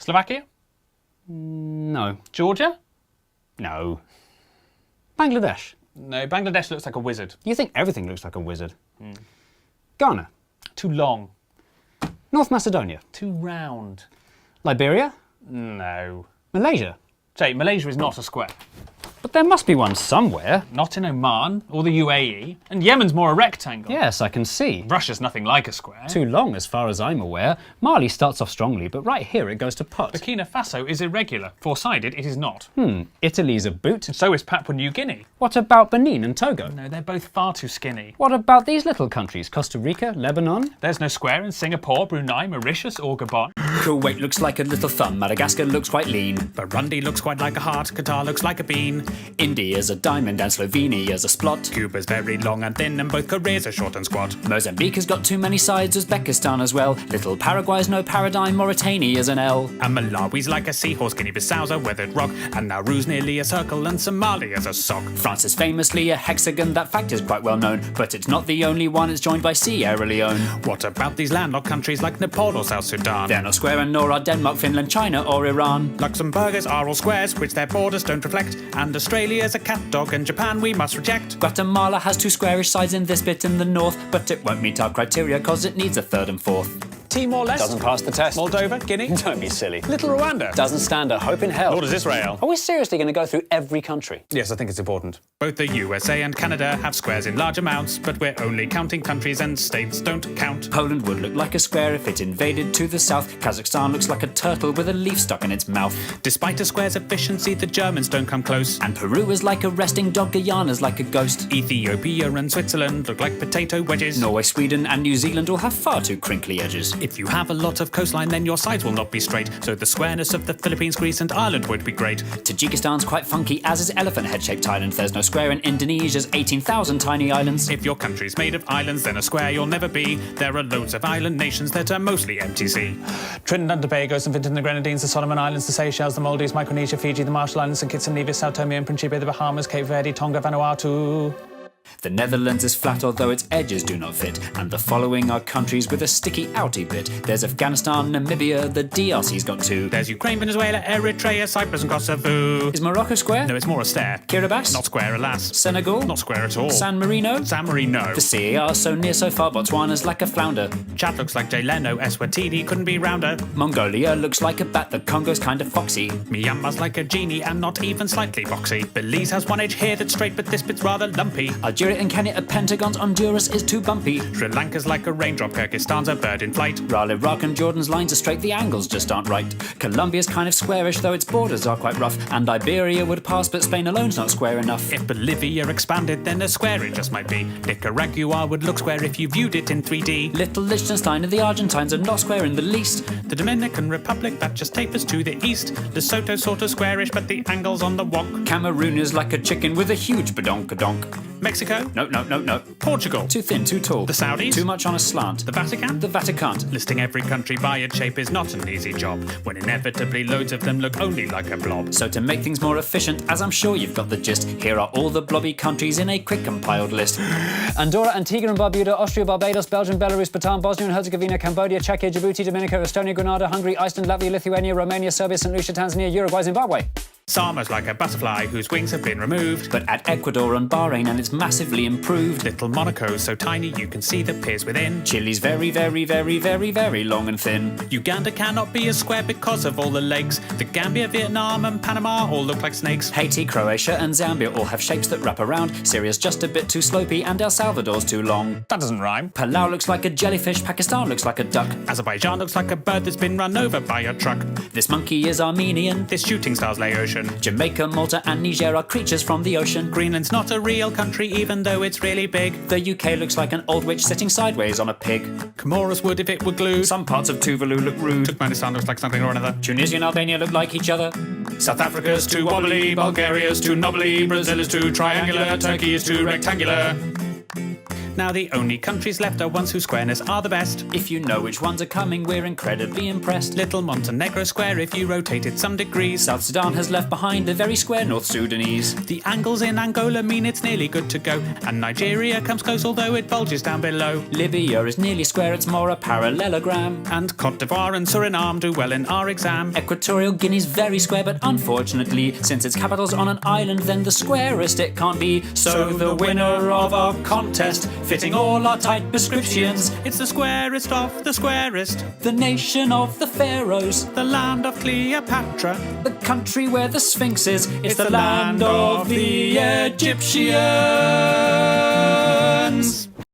Slovakia? No. Georgia? No. Bangladesh? No, Bangladesh looks like a wizard. You think everything looks like a wizard. Ghana? Too long. North Macedonia? Too round. Liberia? No. Malaysia? Jay, Malaysia is not a square. But there must be one somewhere. Not in Oman or the UAE. And Yemen's more a rectangle. Yes, I can see. Russia's nothing like a square. Too long as far as I'm aware. Mali starts off strongly, but right here it goes to pot. Burkina Faso is irregular. Four-sided, it is not. Italy's a boot. So is Papua New Guinea. What about Benin and Togo? No, they're both far too skinny. What about these little countries? Costa Rica, Lebanon? There's no square in Singapore, Brunei, Mauritius or Gabon. Kuwait looks like a little thumb, Madagascar looks quite lean. Burundi looks quite like a heart, Qatar looks like a bean. India's a diamond and Slovenia's a splot. Cuba's very long and thin and both Koreas are short and squat. Mozambique has got too many sides, Uzbekistan as well. Little Paraguay's no paradigm, Mauritania's an L. And Malawi's like a seahorse, Guinea-Bissau's a weathered rock. And Nauru's nearly a circle and Somalia's a sock. France is famously a hexagon, that fact is quite well known. But it's not the only one, it's joined by Sierra Leone. What about these landlocked countries like Nepal or South Sudan? They're not square and nor are Denmark, Finland, China or Iran. Luxembourgers are all squares, which their borders don't reflect. And Australia's a cat dog and Japan we must reject. Guatemala has two squarish sides in this bit in the north, but it won't meet our criteria cause it needs a third and fourth. Timor-Leste? Doesn't pass the test. Moldova? Guinea? Don't be silly. Little Rwanda? Doesn't stand a hope in hell. Nor does Israel. Are we seriously going to go through every country? Yes, I think it's important. Both the USA and Canada have squares in large amounts, but we're only counting countries and states don't count. Poland would look like a square if it invaded to the south. Kazakhstan looks like a turtle with a leaf stuck in its mouth. Despite a square's efficiency, the Germans don't come close. And Peru is like a resting dog, Guyana's like a ghost. Ethiopia and Switzerland look like potato wedges. Norway, Sweden and New Zealand all have far too crinkly edges. If you have a lot of coastline, then your sides will not be straight. So the squareness of the Philippines, Greece and Ireland would be great. Tajikistan's quite funky, as is elephant head-shaped Thailand. There's no square in Indonesia's 18,000 tiny islands. If your country's made of islands, then a square you'll never be. There are loads of island nations that are mostly MTC. Trinidad and Tobago, St. Vincent and the Grenadines, the Solomon Islands, the Seychelles, the Maldives, Micronesia, Fiji, the Marshall Islands, St. Kitts and Nevis, Sao Tome and Principe, the Bahamas, Cape Verde, Tonga, Vanuatu. The Netherlands is flat although its edges do not fit. And the following are countries with a sticky outy bit. There's Afghanistan, Namibia, the DRC's got two. There's Ukraine, Venezuela, Eritrea, Cyprus and Kosovo. Is Morocco square? No, it's more a stare. Kiribati? Not square, alas. Senegal? Not square at all. San Marino? San Marino. The CAR so near so far, Botswana's like a flounder. Chad looks like Jay Leno, Eswatini couldn't be rounder. Mongolia looks like a bat, the Congo's kind of foxy. Myanmar's like a genie and not even slightly boxy. Belize has one edge here that's straight, but this bit's rather lumpy. Algeria and Kenya are pentagons, Honduras is too bumpy. Sri Lanka's like a raindrop, Kyrgyzstan's a bird in flight. While Iraq and Jordan's lines are straight, the angles just aren't right. Colombia's kind of squarish, though its borders are quite rough. And Iberia would pass, but Spain alone's not square enough. If Bolivia expanded, then a square it just might be. Nicaragua would look square if you viewed it in 3D. Little Liechtenstein and the Argentines are not square in the least. The Dominican Republic, that just tapers to the east. Lesotho's sort of squarish, but the angle's on the wonk. Cameroon is like a chicken with a huge badonkadonk. Mexico? No. Portugal? Too thin, too tall. The Saudis? Too much on a slant. The Vatican? The Vatican. Listing every country by its shape is not an easy job, when inevitably loads of them look only like a blob. So to make things more efficient, as I'm sure you've got the gist, here are all the blobby countries in a quick compiled list. Andorra, Antigua and Barbuda, Austria, Barbados, Belgium, Belarus, Bhutan, Bosnia and Herzegovina, Cambodia, Czechia, Djibouti, Dominica, Estonia, Grenada, Hungary, Iceland, Latvia, Lithuania, Romania, Serbia, St. Lucia, Tanzania, Uruguay, Zimbabwe. Sama's like a butterfly whose wings have been removed. But at Ecuador and Bahrain, and it's massively improved. Little Monaco's so tiny you can see the piers within. Chile's very, very, very, very, very long and thin. Uganda cannot be a square because of all the legs. The Gambia, Vietnam and Panama all look like snakes. Haiti, Croatia and Zambia all have shapes that wrap around. Syria's just a bit too slopey and El Salvador's too long. That doesn't rhyme. Palau looks like a jellyfish, Pakistan looks like a duck. Azerbaijan looks like a bird that's been run over by a truck. This monkey is Armenian. This shooting star's Laotian. Jamaica, Malta and Niger are creatures from the ocean. Greenland's not a real country even though it's really big. The UK looks like an old witch sitting sideways on a pig. Comoros would if it were glued. Some parts of Tuvalu look rude. Turkmenistan looks like something or another. Tunisia and Albania look like each other. South Africa's too wobbly, Bulgaria's too knobbly, Brazil is too triangular, Turkey is too rectangular. Now the only countries left are ones whose squareness are the best. If you know which ones are coming, we're incredibly impressed. Little Montenegro square if you rotate it some degrees. South Sudan has left behind a very square North Sudanese. The angles in Angola mean it's nearly good to go. And Nigeria comes close although it bulges down below. Libya is nearly square, it's more a parallelogram. And Cote d'Ivoire and Suriname do well in our exam. Equatorial Guinea's very square, but unfortunately, since its capital's on an island, then the squarest it can't be. So the winner of our contest, fitting all our tight prescriptions, It's the squarest of the squarest. the nation of the pharaohs, The land of Cleopatra. the country where the Sphinx is. It's the land of the Egyptians.